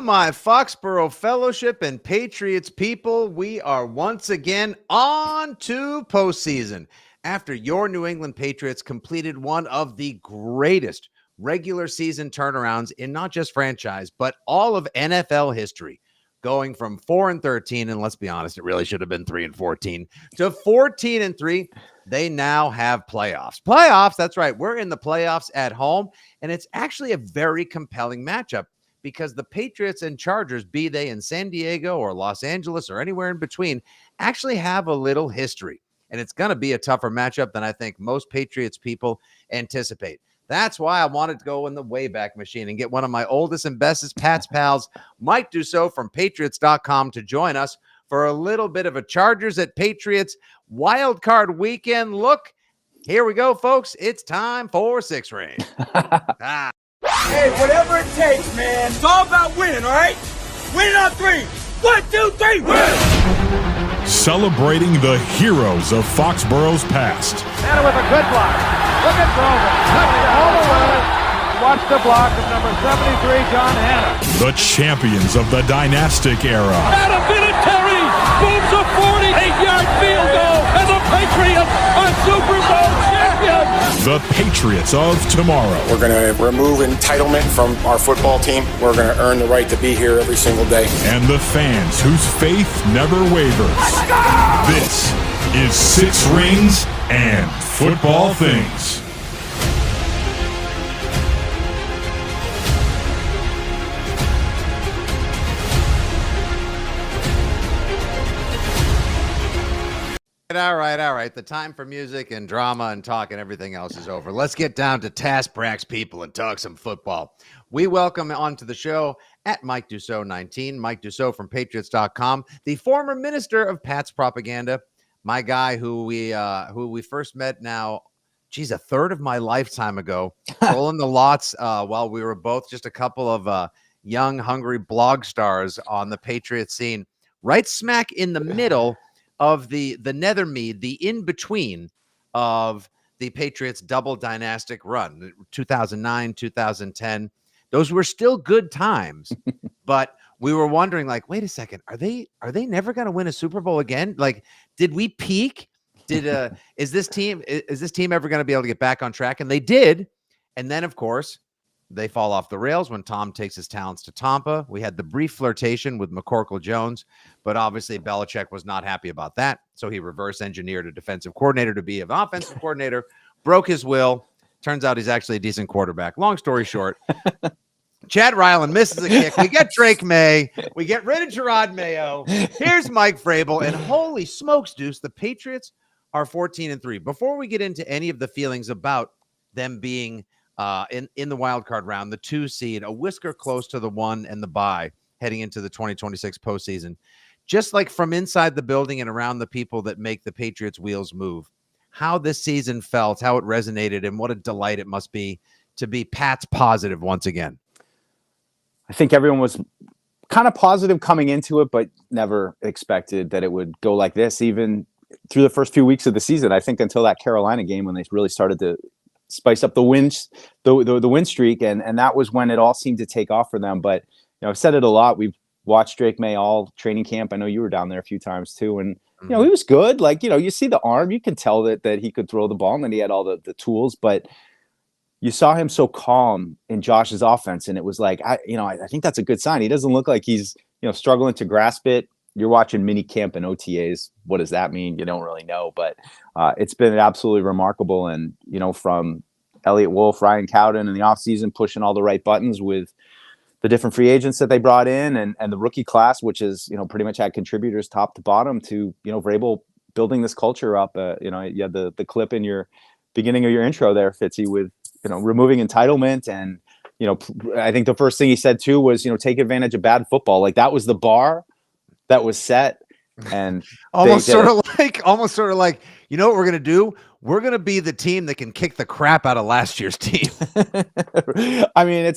my Foxborough Fellowship and Patriots people, we are once again on to postseason. After your New England Patriots completed one of the greatest regular season turnarounds in not just franchise, but all of NFL history, going from 4-13, and let's be honest, it really should have been 3-14, to 14-3. They now have playoffs. That's right. We're in the playoffs at home, and it's actually a very compelling matchup because the Patriots and Chargers, be they in San Diego or Los Angeles or anywhere in between, actually have a little history. And it's going to be a tougher matchup than I think most Patriots people anticipate. That's why I wanted to go in the Wayback Machine and get one of my oldest and bestest Pats pals, Mike Dussault from Patriots.com, to join us for a little bit of a Chargers at Patriots wild card weekend look. Here we go, folks. It's time for Six Ring. Hey, whatever it takes, man. It's all about winning, all right? Winning on three. 1, 2, 3, win! Celebrating the heroes of Foxborough's past. And with a good block. Look at Grover. All the way. Watch the block of number 73, John Hanna. The champions of the dynastic era. Adam Vinatieri booms a 48-yard field goal, and the Patriots are Super Bowl champions. The Patriots of tomorrow. We're going to remove entitlement from our football team. We're going to earn the right to be here every single day. And the fans whose faith never wavers. This is Six Rings and Football Things. All right. The time for music and drama and talk and everything else is over. Let's get down to Task people and talk some football. We welcome onto the show at Mike Dussault 19, Mike Dussault from Patriots.com, the former minister of Pats propaganda, my guy who we first met now, a third of my lifetime ago, rolling the lots while we were both just a couple of young, hungry blog stars on the Patriots scene, right smack in the middle of the Nethermead, the in-between of the Patriots' double dynastic run, 2009, 2010. Those were still good times, but we were wondering, like, wait a second, are they never going to win a Super Bowl again? Like, did we peak? Is this team ever going to be able to get back on track? And they did. And then, of course, they fall off the rails when Tom takes his talents to Tampa. We had the brief flirtation with McCorkle Jones, but obviously Belichick was not happy about that. So he reverse engineered a defensive coordinator to be an offensive coordinator, broke his will. Turns out he's actually a decent quarterback. Long story short, Chad Ryland misses a kick. We get Drake May. We get rid of Gerard Mayo. Here's Mike Vrabel. And holy smokes, Deuce, the Patriots are 14-3. Before we get into any of the feelings about them being in the wild card round, the 2 seed, a whisker close to the 1 and the bye heading into the 2026 postseason, just like from inside the building and around the people that make the Patriots wheels move, how this season felt, how it resonated, and what a delight it must be to be Pats positive once again. I think everyone was kind of positive coming into it, but never expected that it would go like this, even through the first few weeks of the season. I think until that Carolina game when they really started to spice up the win streak, and that was when it all seemed to take off for them. But I've said it a lot. We've watched Drake May all training camp. I know you were down there a few times too, and he was good. Like you see the arm, you can tell that he could throw the ball and that he had all the tools. But you saw him so calm in Josh's offense, and it was like I think that's a good sign. He doesn't look like he's struggling to grasp it. You're watching mini camp and OTAs. What does that mean? You don't really know, but it's been absolutely remarkable. And, from Elliott Wolf, Ryan Cowden in the offseason, pushing all the right buttons with the different free agents that they brought in and the rookie class, which is, pretty much had contributors top to bottom to, Vrabel building this culture up. You had the clip in your beginning of your intro there, Fitzy, with, removing entitlement. And, I think the first thing he said too was, take advantage of bad football. Like that was the bar that was set, and almost sort of like, you know what we're going to do? We're going to be the team that can kick the crap out of last year's team. I mean,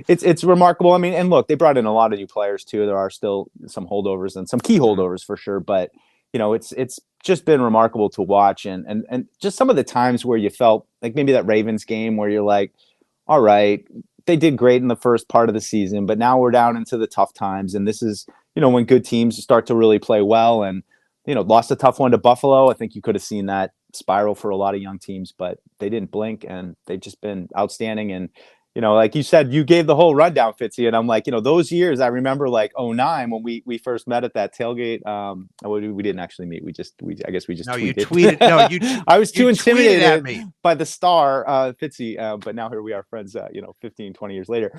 it's remarkable. I mean, and look, they brought in a lot of new players too. There are still some holdovers and some key holdovers for sure, but it's just been remarkable to watch, and just some of the times where you felt like maybe that Ravens game where you're like, all right, they did great in the first part of the season, but now we're down into the tough times. And this is, when good teams start to really play well, and, lost a tough one to Buffalo. I think you could have seen that spiral for a lot of young teams, but they didn't blink, and they've just been outstanding. And, like you said, you gave the whole rundown, Fitzy, and I'm like, those years I remember, like 09 when we first met at that tailgate. We didn't actually meet. I guess we just No, tweeted. you tweeted. No, you. I was too you intimidated at me. by the star, Fitzy, but now here we are, friends, 15, 20 years later.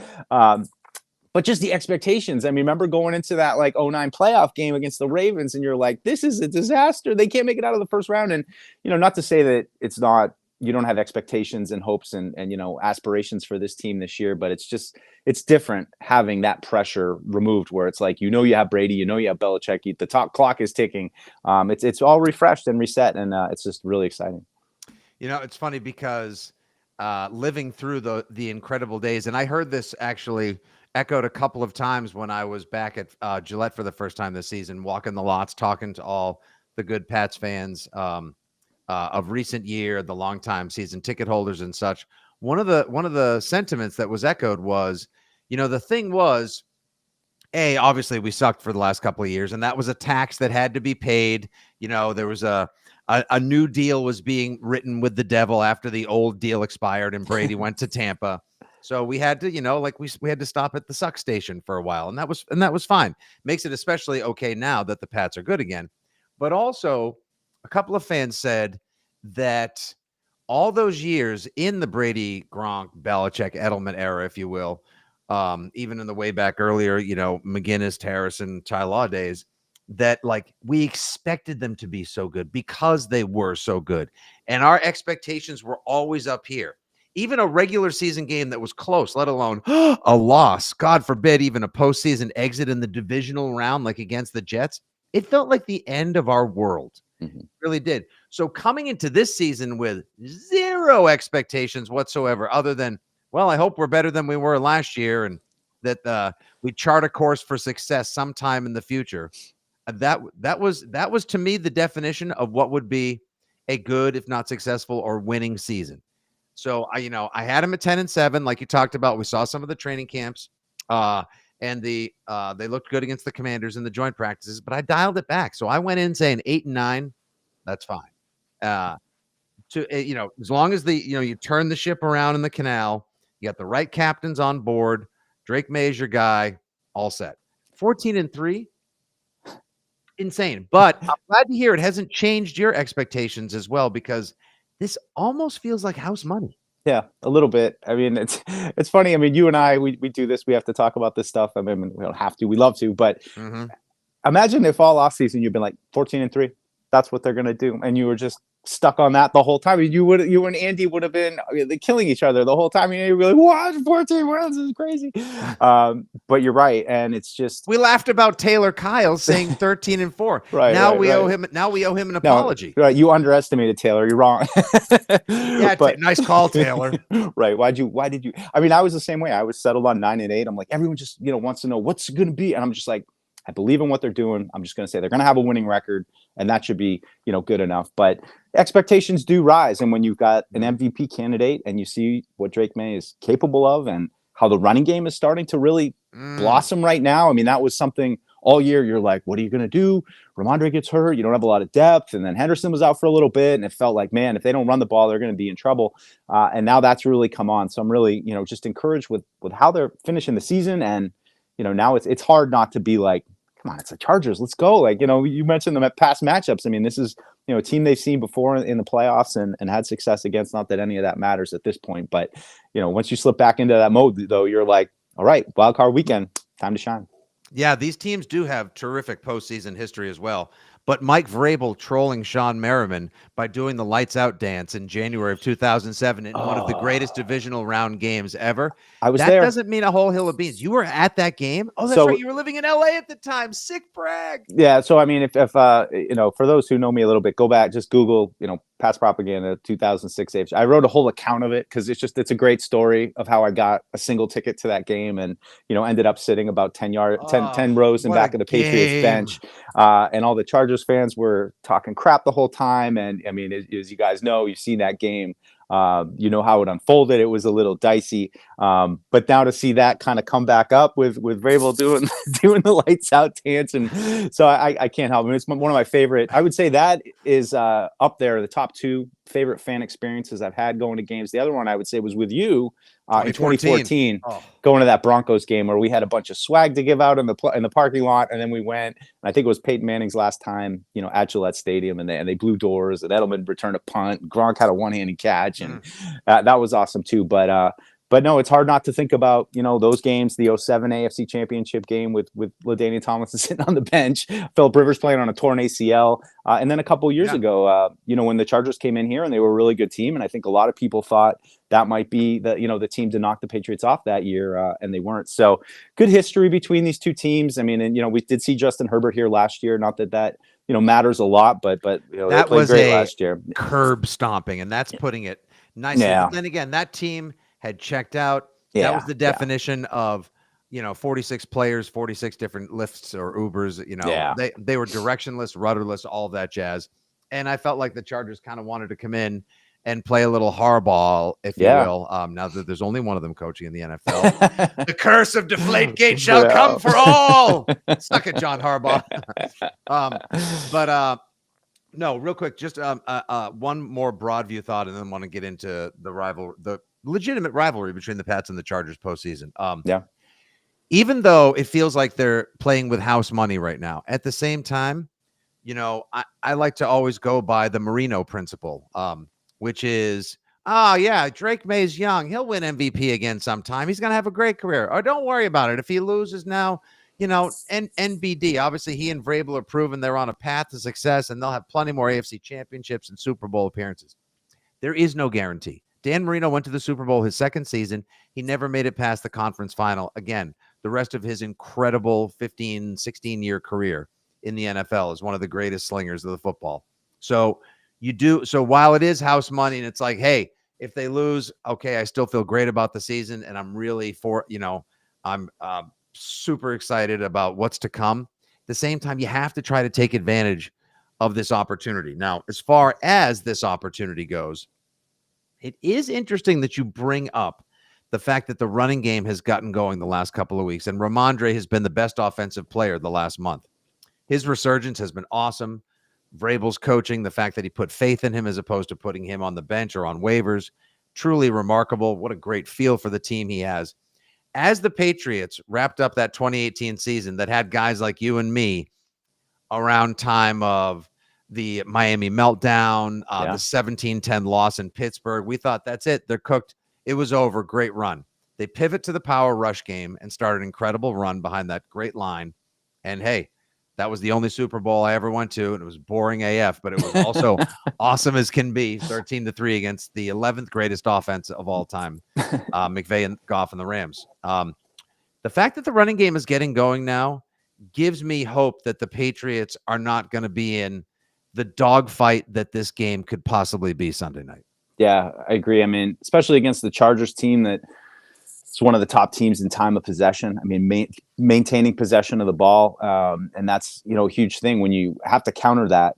But just the expectations. I remember going into that like 09 playoff game against the Ravens, and you're like, this is a disaster. They can't make it out of the first round. And, not to say that it's not, you don't have expectations and hopes and aspirations for this team this year, but it's different having that pressure removed, where it's like, you have Brady, you have Belichick, the top clock is ticking. It's all refreshed and reset, and it's just really exciting. It's funny because living through the incredible days, and I heard this actually echoed a couple of times when I was back at Gillette for the first time this season, walking the lots, talking to all the good Pats fans of recent year, the longtime season ticket holders and such. One of the sentiments that was echoed was, the thing was, obviously we sucked for the last couple of years, and that was a tax that had to be paid. There was a new deal was being written with the devil after the old deal expired and Brady went to Tampa. So we had to, we had to stop at the suck station for a while, and that was fine. Makes it especially okay now that the Pats are good again. But also, a couple of fans said that all those years in the Brady, Gronk, Belichick, Edelman era, if you will, even in the way back earlier, McGinnis, Harrison, Ty Law days, that like we expected them to be so good because they were so good. And our expectations were always up here. Even a regular season game that was close, let alone a loss, God forbid, even a postseason exit in the divisional round, like against the Jets, it felt like the end of our world. Mm-hmm. It really did. So coming into this season with zero expectations whatsoever, other than, well, I hope we're better than we were last year, and that we chart a course for success sometime in the future. That was to me the definition of what would be a good, if not successful, or winning season. So I had him at 10-7, like you talked about. We saw some of the training camps, and they looked good against the Commanders in the joint practices, but I dialed it back. So I went in saying 8-9, that's fine. As long as you turn the ship around in the canal, you got the right captains on board. Drake May is your guy, all set. 14-3, insane. But I'm glad to hear it hasn't changed your expectations as well, because this almost feels like house money. Yeah, a little bit. I mean, it's funny. I mean, you and I, we do this. We have to talk about this stuff. I mean, we don't have to. We love to. But imagine if all offseason you've been like 14-3. That's what they're going to do. And you were just stuck on that the whole time. You and Andy would have been killing each other the whole time. You'd be like, what? 14 rounds is crazy. But you're right. And it's just, we laughed about Taylor Kyle saying 13-4. Right. Now we owe him an apology. Right. You underestimated Taylor. You're wrong. Yeah. Nice call, Taylor. Right. Why did you? I mean, I was the same way. I was settled on 9-8. I'm like, everyone just, wants to know what's it going to be. And I'm just like, I believe in what they're doing. I'm just going to say they're going to have a winning record, and that should be, good enough. But expectations do rise. And when you've got an MVP candidate and you see what Drake May is capable of and how the running game is starting to really blossom right now. I mean, that was something all year. You're like, what are you going to do? Ramondre gets hurt. You don't have a lot of depth. And then Henderson was out for a little bit. And it felt like, man, if they don't run the ball, they're going to be in trouble. And now that's really come on. So I'm really, just encouraged with how they're finishing the season. And, now it's hard not to be like, come on, it's the Chargers. Let's go. Like, you mentioned them at past matchups. I mean, this is, a team they've seen before in the playoffs and had success against. Not that any of that matters at this point, but, once you slip back into that mode, though, you're like, all right, wild card weekend, time to shine. Yeah, these teams do have terrific postseason history as well. But Mike Vrabel trolling Sean Merriman by doing the lights out dance in January of 2007 in one of the greatest divisional round games ever. I was that there. Doesn't mean a whole hill of beans. You were at that game? Oh, that's right. You were living in LA at the time. Sick brag. Yeah. So, I mean, if for those who know me a little bit, go back, just Google, Pats Propaganda 2006 age. I wrote a whole account of it because it's a great story of how I got a single ticket to that game and, ended up sitting about 10 rows in back of the Patriots bench. And all the Chargers fans were talking crap the whole time. And I mean, as you guys know, you've seen that game. You know how it unfolded. It was a little dicey. But now to see that kind of come back up with Vrabel doing doing the lights out dance, and so I can't help it. It's one of my favorite. I would say that is up there, the top 2 favorite fan experiences I've had going to games. The other one I would say was with you in 2014, going to that Broncos game where we had a bunch of swag to give out in the parking lot, and then we went. And I think it was Peyton Manning's last time, at Gillette Stadium, and they blew doors, and Edelman returned a punt. Gronk had a one-handed catch, and that was awesome too. But no, it's hard not to think about, those games, the 2007 AFC Championship game with LaDainian Tomlinson sitting on the bench, Philip Rivers playing on a torn ACL. And then a couple of years ago, when the Chargers came in here and they were a really good team. And I think a lot of people thought that might be the team to knock the Patriots off that year, and they weren't. So good history between these two teams. I mean, and, we did see Justin Herbert here last year. Not that matters a lot, but that they played great last year. Curb stomping, and that's putting it nicely. Yeah. But then again, that team had checked out. That was the definition of 46 players, 46 different lifts or Ubers. They were directionless, rudderless, all of that jazz. And I felt like the Chargers kind of wanted to come in and play a little hardball, if you will. Now that there's only one of them coaching in the NFL, the curse of Deflategate shall come for all. Suck it, John Harbaugh. No, real quick, just one more broad view thought, and then want to get into the legitimate rivalry between the Pats and the Chargers postseason. Even though it feels like they're playing with house money right now, at the same time, I like to always go by the Marino principle, which is, Drake May's young. He'll win MVP again sometime. He's going to have a great career. Or don't worry about it. If he loses now, NBD, obviously he and Vrabel are proven they're on a path to success, and they'll have plenty more AFC championships and Super Bowl appearances. There is no guarantee. Dan Marino went to the Super Bowl his second season. He never made it past the conference final. Again, the rest of his incredible 15, 16-year career in the NFL is one of the greatest slingers of the football. So while it is house money, and it's like, hey, if they lose, okay, I still feel great about the season, and I'm really I'm super excited about what's to come. At the same time, you have to try to take advantage of this opportunity. Now, as far as this opportunity goes, it is interesting that you bring up the fact that the running game has gotten going the last couple of weeks, and Ramondre has been the best offensive player the last month. His resurgence has been awesome. Vrabel's coaching, the fact that he put faith in him as opposed to putting him on the bench or on waivers, truly remarkable. What a great feel for the team he has. As the Patriots wrapped up that 2018 season that had guys like you and me around time of the Miami meltdown, the 17-10 loss in Pittsburgh, we thought that's it. They're cooked. It was over. Great run. They pivot to the power rush game and start an incredible run behind that great line. And hey, that was the only Super Bowl I ever went to, and it was boring AF, but it was also awesome as can be, 13-3 against the 11th greatest offense of all time, McVay and Goff and the Rams. The fact that the running game is getting going now gives me hope that the Patriots are not going to be in the dogfight that this game could possibly be Sunday night. Yeah, I agree. I mean, especially against the Chargers team that it's one of the top teams in time of possession. I mean, maintaining possession of the ball. And that's, a huge thing when you have to counter that.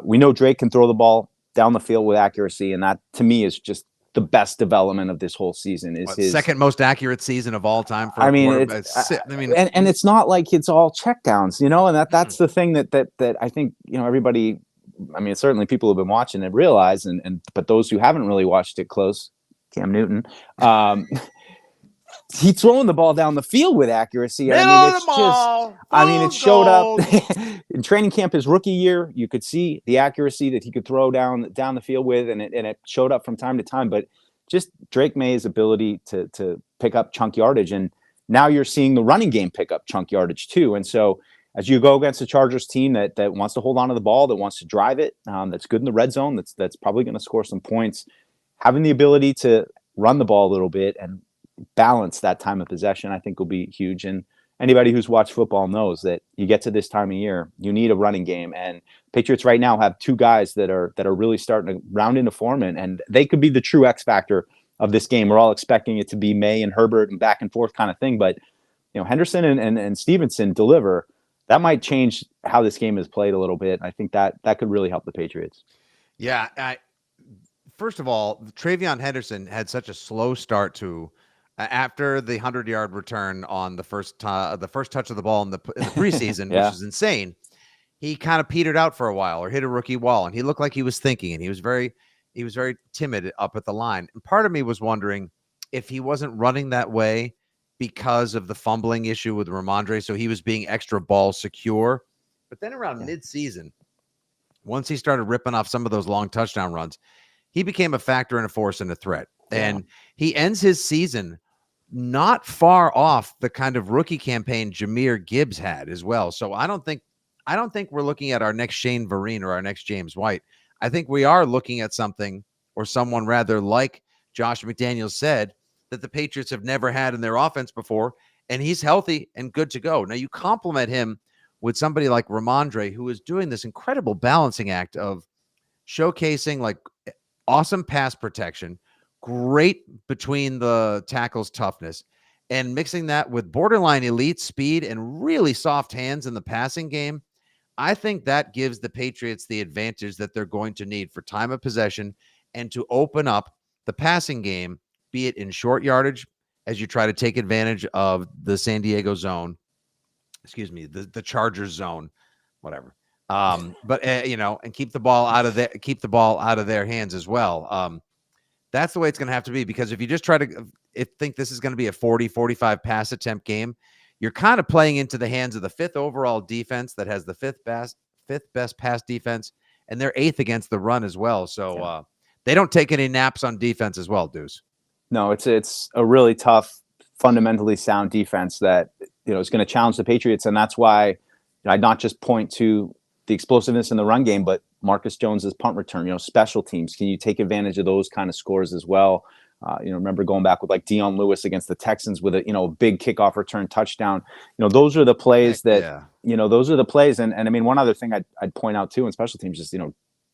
We know Drake can throw the ball down the field with accuracy. And that to me is just the best development of this whole season is his second most accurate season of all time. For and it's not like it's all checkdowns, and that's the thing that I think, everybody, I mean, certainly people who've been watching it realize, but those who haven't really watched it close, Cam Newton, he's throwing the ball down the field with accuracy. It showed up in training camp his rookie year. You could see the accuracy that he could throw down the field with, and it showed up from time to time. But just Drake May's ability to pick up chunk yardage, and now you're seeing the running game pick up chunk yardage too. And so as you go against a Chargers team that wants to hold on to the ball, that wants to drive it, that's good in the red zone, that's probably going to score some points, having the ability to run the ball a little bit and balance that time of possession, I think will be huge. And anybody who's watched football knows that you get to this time of year, you need a running game. And Patriots right now have two guys that are really starting to round into form, and they could be the true X factor of this game. We're all expecting it to be May and Herbert and back and forth kind of thing, but Henderson and Stevenson deliver. That might change how this game is played a little bit. I think that could really help the Patriots. Yeah, first of all, Travion Henderson had such a slow start to after the 100-yard return on the first touch of the ball in the preseason, which Yeah. is insane. He kind of petered out for a while or hit a rookie wall, and he looked like he was thinking, and he was very timid up at the line. And part of me was wondering if he wasn't running that way because of the fumbling issue with Ramondre, so he was being extra ball secure. But then around mid-season, once he started ripping off some of those long touchdown runs, he became a factor and a force and a threat. And he ends his season not far off the kind of rookie campaign Jahmyr Gibbs had as well. So I don't think we're looking at our next Shane Vereen or our next James White. I think we are looking at something, or someone rather, like Josh McDaniels said, that the Patriots have never had in their offense before, and he's healthy and good to go. Now you compliment him with somebody like Ramondre, who is doing this incredible balancing act of showcasing like awesome pass protection, great between the tackles toughness, and mixing that with borderline elite speed and really soft hands in the passing game. I think that gives the Patriots the advantage that they're going to need for time of possession and to open up the passing game, be it in short yardage as you try to take advantage of the San Diego zone, the Chargers zone, whatever. But and keep the ball out of their hands as well. That's the way it's going to have to be, because if you just try to think this is going to be a 40-45 pass attempt game, you're kind of playing into the hands of the 5th overall defense that has the fifth best pass defense, and they're 8th against the run as well. So they don't take any naps on defense as well, Deuce. No, it's a really tough, fundamentally sound defense that is going to challenge the Patriots, and that's why I'd not just point to the explosiveness in the run game, but Marcus Jones's punt return. Special teams. Can you take advantage of those kind of scores as well? Remember going back with like Dion Lewis against the Texans with a big kickoff return touchdown. Those are the plays those are the plays. And I mean, one other thing I'd point out too in special teams is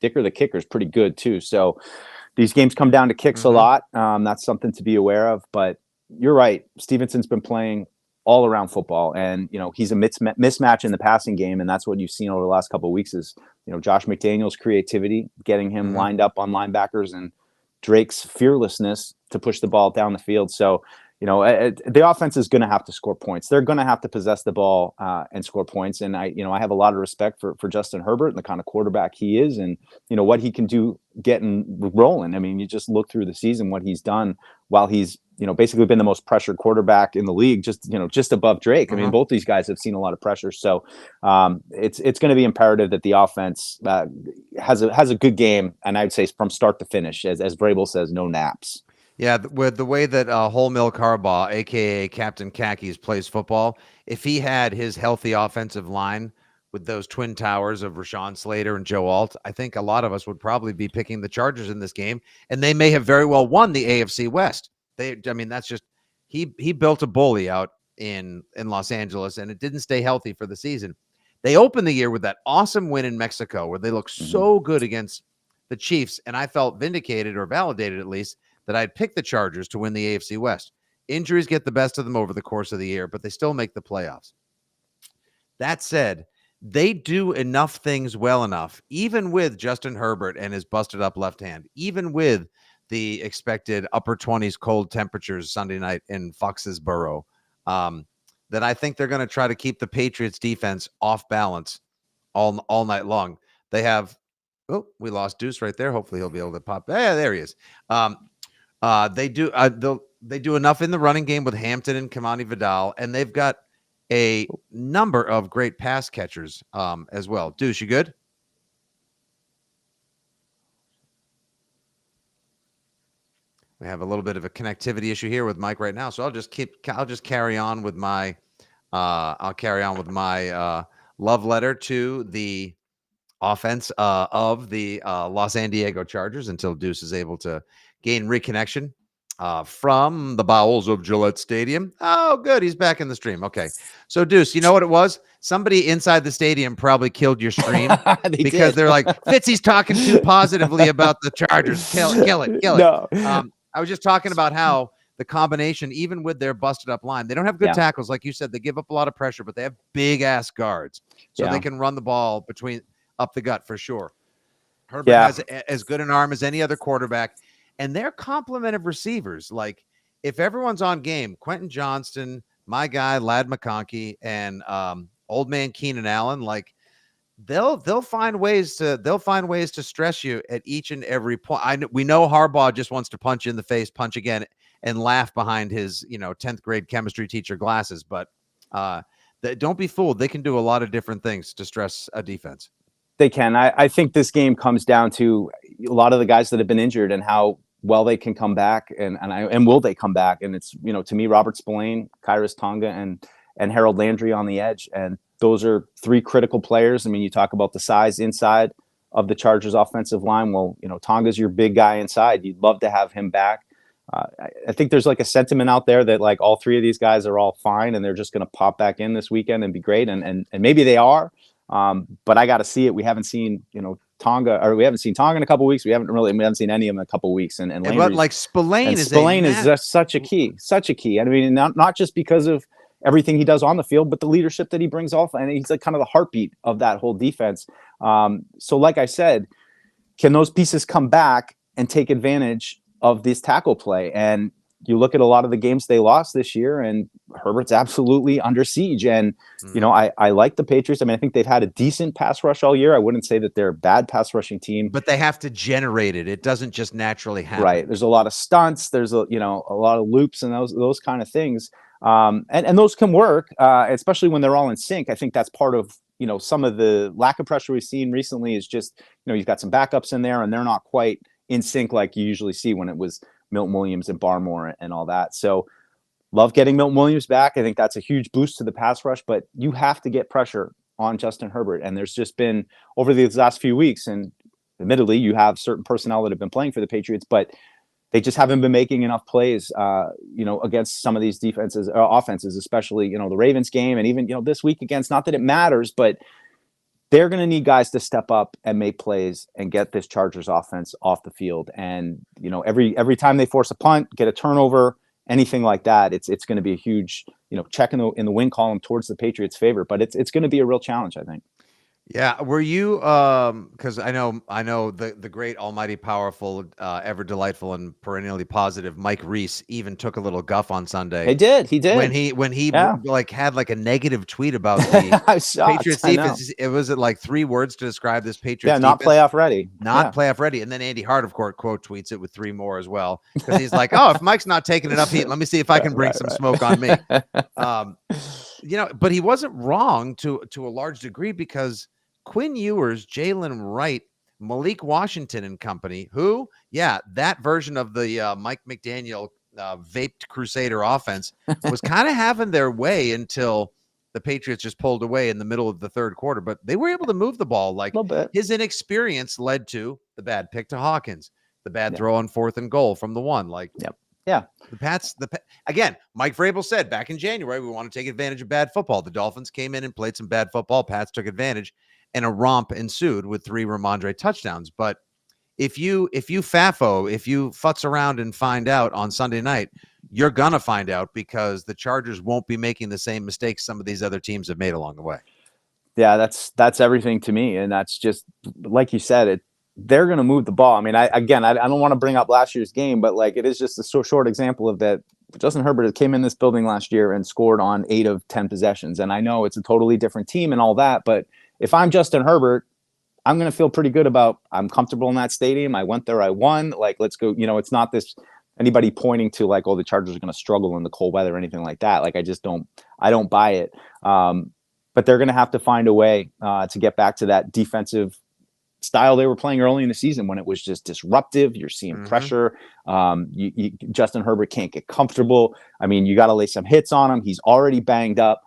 Dicker the kicker is pretty good too. So these games come down to kicks a lot. That's something to be aware of. But you're right. Stevenson's been playing all around football, and he's a mismatch in the passing game, and that's what you've seen over the last couple of weeks is Josh McDaniels' creativity, getting him lined up on linebackers, and Drake's fearlessness to push the ball down the field. So the offense is going to have to score points. They're going to have to possess the ball and score points. And I have a lot of respect for Justin Herbert and the kind of quarterback he is, and what he can do getting rolling. I mean, you just look through the season what he's done while he's basically been the most pressured quarterback in the league, just above Drake. I mean, both these guys have seen a lot of pressure. So it's going to be imperative that the offense has a good game, and I'd say from start to finish, as Vrabel says, no naps. Yeah, with the way that Whole Milk Harbaugh, a.k.a. Captain Khakis, plays football, if he had his healthy offensive line with those twin towers of Rashawn Slater and Joe Alt, I think a lot of us would probably be picking the Chargers in this game, and they may have very well won the AFC West. That's just he built a bully out in Los Angeles, and it didn't stay healthy for the season. They opened the year with that awesome win in Mexico where they looked so good against the Chiefs, and I felt vindicated, or validated at least, that I'd picked the Chargers to win the AFC West. Injuries get the best of them over the course of the year, but they still make the playoffs. That said, they do enough things well enough, even with Justin Herbert and his busted up left hand, even with the expected upper 20s cold temperatures Sunday night in Foxborough, that I think they're going to try to keep the Patriots defense off balance all night long. They have, we lost Deuce right there. Hopefully he'll be able to pop. Yeah, there he is. They do enough in the running game with Hampton and Kamani Vidal, and they've got a number of great pass catchers as well. Deuce, you good? We have a little bit of a connectivity issue here with Mike right now, so I'll just carry on with my love letter to the offense of the Los San Diego Chargers until Deuce is able to gain reconnection from the bowels of Gillette Stadium. Oh, good. He's back in the stream. Okay. So, Deuce, you know what it was? Somebody inside the stadium probably killed your stream because they're like, Fitzy's talking too positively about the Chargers. Kill it. No. I was just talking about how the combination, even with their busted up line, they don't have good tackles. Like you said, they give up a lot of pressure, but they have big ass guards. So they can run the ball up the gut for sure. Herbert has as good an arm as any other quarterback, and their complement of receivers. Like if everyone's on game, Quentin Johnston, my guy Lad McConkey, and old man Keenan Allen, like they'll find ways to stress you at each and every point. We know Harbaugh just wants to punch you in the face, punch again, and laugh behind his 10th grade chemistry teacher glasses, but don't be fooled. They can do a lot of different things to stress a defense. They can. I think this game comes down to a lot of the guys that have been injured and how well they can come back, and will they come back? And it's to me, Robert Spillane, Kairos Tonga, and Harold Landry on the edge, and those are three critical players. I mean, you talk about the size inside of the Chargers offensive line. Well, Tonga's your big guy inside. You'd love to have him back. I think there's like a sentiment out there that like all three of these guys are all fine and they're just going to pop back in this weekend and be great, and maybe they are. But I got to see it. We haven't seen, Tonga, or we haven't seen Tonga in a couple of weeks. We haven't seen any of them in a couple of weeks. And but like Spillane is just such a key. I mean, not just because of everything he does on the field, but the leadership that he brings off, and he's like kind of the heartbeat of that whole defense. So like I said, can those pieces come back and take advantage of this tackle play? And you look at a lot of the games they lost this year, and Herbert's absolutely under siege. And, I like the Patriots. I mean, I think they've had a decent pass rush all year. I wouldn't say that they're a bad pass rushing team. But they have to generate it. It doesn't just naturally happen. Right. There's a lot of stunts. There's a lot of loops and those kind of things. And those can work, especially when they're all in sync. I think that's part of, some of the lack of pressure we've seen recently is just, you've got some backups in there and they're not quite in sync like you usually see when it was Milton Williams and Barmore and all that. So love getting Milton Williams back. I think that's a huge boost to the pass rush, but you have to get pressure on Justin Herbert. And there's just been over these last few weeks, and admittedly you have certain personnel that have been playing for the Patriots, but they just haven't been making enough plays, against some of these offenses, especially, the Ravens game. And even, this week against, not that it matters, but they're going to need guys to step up and make plays and get this Chargers offense off the field. And, every time they force a punt, get a turnover, anything like that, it's going to be a huge, check in the win column towards the Patriots' favor. But it's going to be a real challenge, I think. Yeah. Were you, because I know the great, almighty, powerful, ever delightful and perennially positive Mike Reese even took a little guff on Sunday. He did. When he had like a negative tweet about the Patriots defense. It was like 3 words to describe this Patriots defense. Not playoff ready. Playoff ready. And then Andy Hart, of course, quote tweets it with 3 more as well. Because he's like, oh, if Mike's not taking enough heat, let me see if I can bring some smoke on me. But he wasn't wrong to a large degree, because Quinn Ewers, Jalen Wright, Malik Washington and company, that version of the Mike McDaniel vaped Crusader offense was kind of having their way until the Patriots just pulled away in the middle of the third quarter. But they were able to move the ball. Like his inexperience led to the bad pick to Hawkins, the bad throw on 4th and goal from the 1. The Pats, again, Mike Vrabel said back in January, we want to take advantage of bad football. The Dolphins came in and played some bad football. Pats took advantage, and a romp ensued with 3 Ramondre touchdowns. But if you futz around and find out on Sunday night, you're going to find out, because the Chargers won't be making the same mistakes some of these other teams have made along the way. Yeah, that's everything to me. And that's just, like you said, they're going to move the ball. I mean, I don't want to bring up last year's game, but like, it is just a short example of that. Justin Herbert came in this building last year and scored on 8 of 10 possessions. And I know it's a totally different team and all that, but if I'm Justin Herbert, I'm going to feel pretty good about, I'm comfortable in that stadium. I went there, I won. Like, let's go. It's not this anybody pointing to like, oh, the Chargers are going to struggle in the cold weather or anything like that. Like, I don't buy it. But they're going to have to find a way to get back to that defensive style they were playing early in the season, when it was just disruptive. You're seeing pressure. Justin Herbert can't get comfortable. I mean, you got to lay some hits on him. He's already banged up.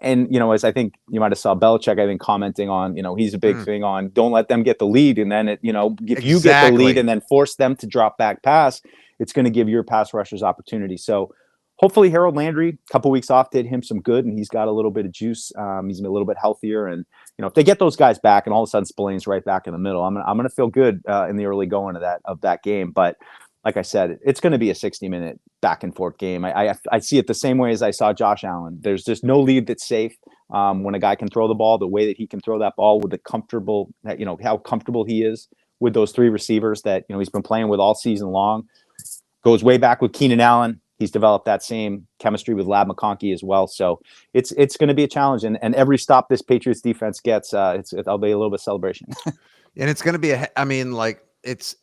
And, as I think you might have saw Belichick, I think, commenting on, he's a big thing on, don't let them get the lead. And then, if you get the lead and then force them to drop back pass, it's going to give your pass rushers opportunity. So hopefully Harold Landry, a couple weeks off, did him some good, and he's got a little bit of juice. He's a little bit healthier. And, if they get those guys back and all of a sudden Spillane's right back in the middle, I'm going to feel good in the early going of that game. But like I said, it's going to be a 60-minute back and forth game. I see it the same way as I saw Josh Allen. There's just no lead that's safe. When a guy can throw the ball the way that he can throw that ball with how comfortable he is with those three receivers that, he's been playing with all season long. Goes way back with Keenan Allen. He's developed that same chemistry with Lab McConkey as well. So it's going to be a challenge. And every stop this Patriots defense gets, it'll be a little bit of celebration. And it's going to be it's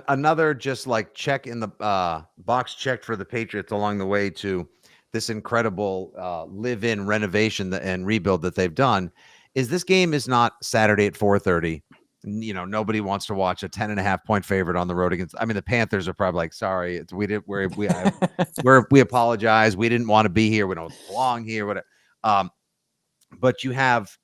another just like check in the box checked for the Patriots along the way to this incredible live-in renovation and rebuild that they've done. Is this game is not Saturday at 4:30. Nobody wants to watch a 10.5-point favorite on the road against. I mean, the Panthers are probably like, sorry, we apologize. We didn't want to be here. We don't belong here. Whatever. But you have,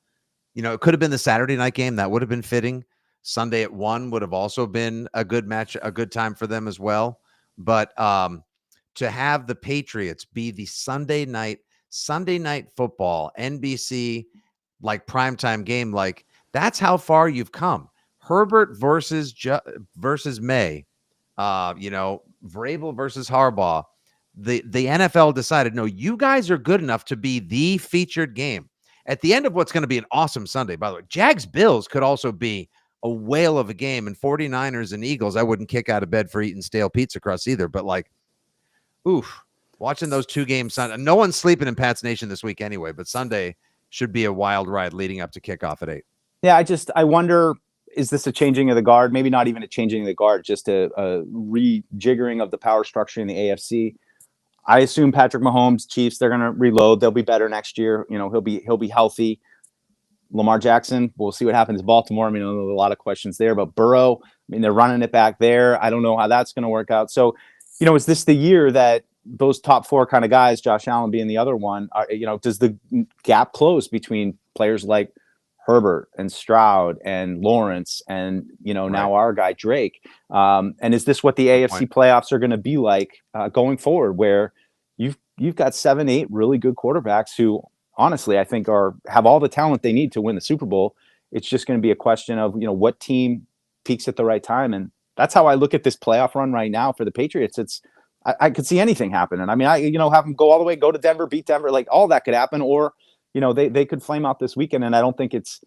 it could have been the Saturday night game that would have been fitting. Sunday at 1 would have also been a good match, a good time for them as well. But to have the Patriots be the Sunday night football NBC like primetime game, like. That's how far you've come. Herbert versus May, Vrabel versus Harbaugh. The NFL decided, no, you guys are good enough to be the featured game at the end of what's going to be an awesome Sunday. By the way, Jags-Bills could also be a whale of a game, and 49ers and Eagles, I wouldn't kick out of bed for eating stale pizza crust either. But watching those two games Sunday. No one's sleeping in Pat's Nation this week anyway, but Sunday should be a wild ride leading up to kickoff at 8. Yeah, I wonder, is this a changing of the guard? Maybe not even a changing of the guard, just a rejiggering of the power structure in the AFC. I assume Patrick Mahomes, Chiefs, they're going to reload. They'll be better next year. He'll be healthy. Lamar Jackson, we'll see what happens in Baltimore. I mean, there's a lot of questions there, but Burrow, they're running it back there. I don't know how that's going to work out. So, is this the year that those top 4 kind of guys, Josh Allen being the other one, does the gap close between players like Herbert and Stroud and Lawrence and, now our guy Drake. And is this what the AFC playoffs are going to be like going forward, where you've got 7, 8 really good quarterbacks who honestly, I think have all the talent they need to win the Super Bowl. It's just going to be a question of, what team peaks at the right time. And that's how I look at this playoff run right now for the Patriots. I could see anything happen. And I mean, have them go all the way, go to Denver, beat Denver, like all that could happen. Or, they could flame out this weekend, and I don't think it's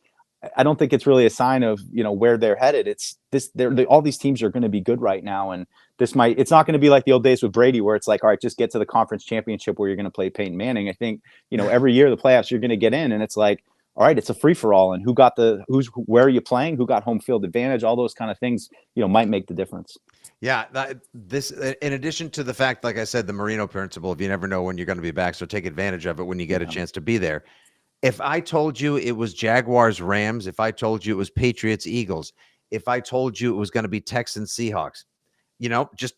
really a sign of, where they're headed. It's this, all these teams are going to be good right now. And it's not going to be like the old days with Brady, where it's like, all right, just get to the conference championship where you're going to play Peyton Manning. I think, every year the playoffs, you're going to get in, and it's like, all right, it's a free for all. And where are you playing? Who got home field advantage? All those kind of things, might make the difference. Yeah, this in addition to the fact, like I said, the Marino principle, if you never know when you're going to be back, so take advantage of it when you get a chance to be there. If I told you it was Jaguars Rams, if I told you it was Patriots Eagles, if I told you it was going to be Texans Seahawks, just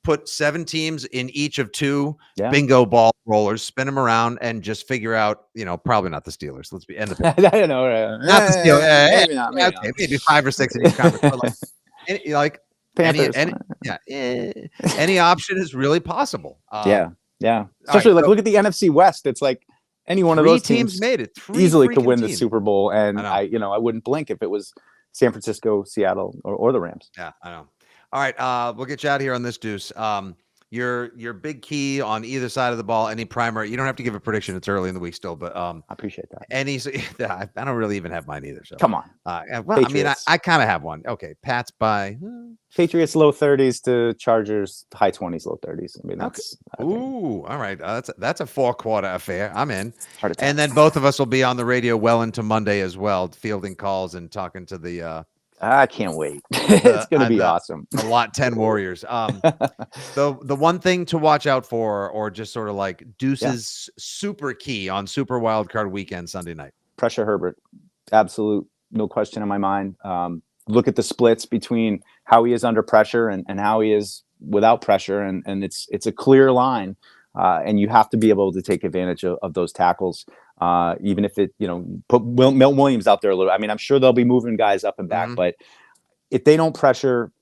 put 7 teams in each of 2 bingo ball rollers, spin them around, and just figure out, probably not the Steelers. Let's be end of it. I know, not the Steelers. Maybe not. Maybe 5 or 6 in each conference. But any option is really possible. Yeah. Especially look at the NFC West. It's like any one of those teams made it easily could win the Super Bowl, and I wouldn't blink if it was San Francisco, Seattle, or the Rams. Yeah, I know. All right, we'll get you out of here on this, Deuce. Your big key on either side of the ball, any primary. You don't have to give a prediction. It's early in the week still, but I appreciate that. I don't really even have mine either. So come on. Patriots. I kind of have one. Okay, Pats by Patriots low 30s to Chargers high 20s, low 30s. I mean, that's all right. That's a 4-quarter affair. I'm in. And then both of us will be on the radio well into Monday as well, fielding calls and talking to the. I can't wait. It's going to be awesome. A lot 10 Warriors. The one thing to watch out for, or just sort of like Deuce's super key on Super Wildcard Weekend Sunday night. Pressure Herbert. Absolute, no question in my mind. Look at the splits between how he is under pressure and how he is without pressure, and it's a clear line. And you have to be able to take advantage of those tackles. Even if it, put Milton Williams out there a little. I mean, I'm sure they'll be moving guys up and back, but if they don't pressure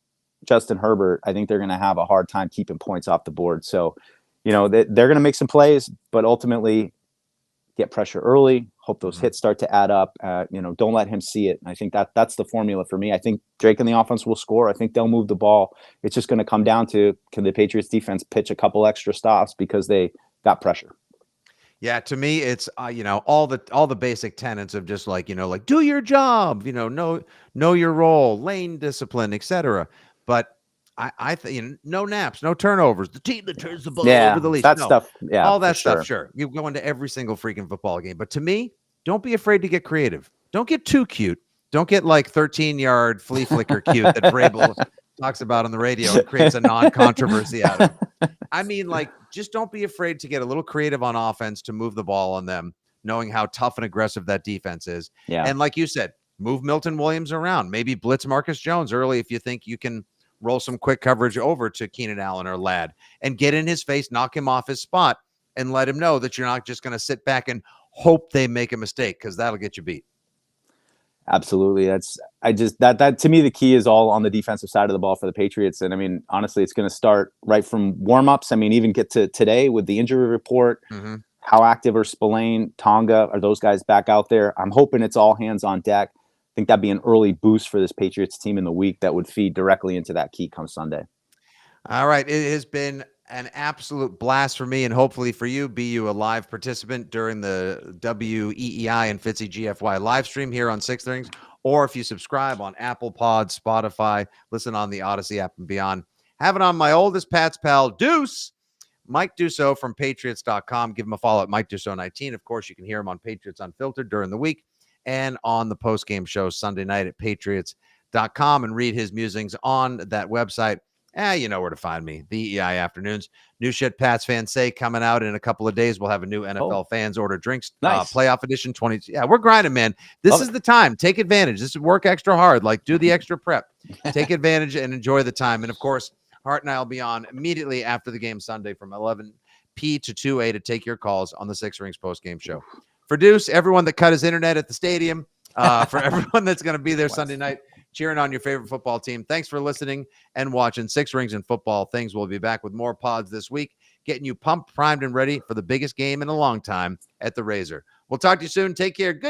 Justin Herbert, I think they're going to have a hard time keeping points off the board. So, they're going to make some plays, but ultimately get pressure early. Hope those hits start to add up. Don't let him see it. And I think that's the formula for me. I think Drake and the offense will score. I think they'll move the ball. It's just going to come down to, can the Patriots defense pitch a couple extra stops because they got pressure? Yeah, to me, it's all the basic tenets of just like like do your job, know your role, lane discipline, etc. But I think no naps, no turnovers. The team that turns the ball over Yeah, the least. that No, stuff. Yeah, all for that stuff. sure. Sure, you go into every single freaking football game. But to me, don't be afraid to get creative. Don't get too cute. Don't get like 13-yard flea flicker cute that Vrabel talks about on the radio and creates a non-controversy out of. I mean, like, just don't be afraid to get a little creative on offense to move the ball on them, knowing how tough and aggressive that defense is. Yeah. And like you said, move Milton Williams around. Maybe blitz Marcus Jones early if you think you can roll some quick coverage over to Keenan Allen or Ladd and get in his face, knock him off his spot, and let him know that you're not just going to sit back and hope they make a mistake, because that'll get you beat. Absolutely. That to me, the key is all on the defensive side of the ball for the Patriots. And I mean, honestly, it's going to start right from warmups. I mean, even get to today with the injury report. Mm-hmm. How active are Spillane, Tonga? Are those guys back out there? I'm hoping it's all hands on deck. I think that'd be an early boost for this Patriots team in the week that would feed directly into that key come Sunday. All right. It has been an absolute blast for me, and hopefully for you. Be you a live participant during the WEEI and Fitzy GFY live stream here on Six Rings, or if you subscribe on Apple Pod, Spotify, listen on the Odyssey app and beyond. Have it on my oldest Pat's pal, Deuce, Mike Dussault from Patriots.com. Give him a follow at Mike Dussault 19. Of course, you can hear him on Patriots Unfiltered during the week and on the post-game show Sunday night at Patriots.com, and read his musings on that website. You know where to find me. The EI Afternoons. New Shit Pats Fans Say coming out in a couple of days. We'll have a new NFL Fans Order Drinks Nice. Playoff Edition 20. Yeah, we're grinding, man. This is the time. Take advantage. This is work extra hard. Like, do the extra prep. Take advantage and enjoy the time. And, of course, Hart and I will be on immediately after the game Sunday from 11 p to 2 a to take your calls on the Six Rings post-game show. For Deuce, everyone that cut his internet at the stadium, for everyone that's going to be there Sunday night, cheering on your favorite football team. Thanks for listening and watching Six Rings and Football Things. We'll be back with more pods this week, getting you pumped, primed, and ready for the biggest game in a long time at the Razor. We'll talk to you soon. Take care. Good.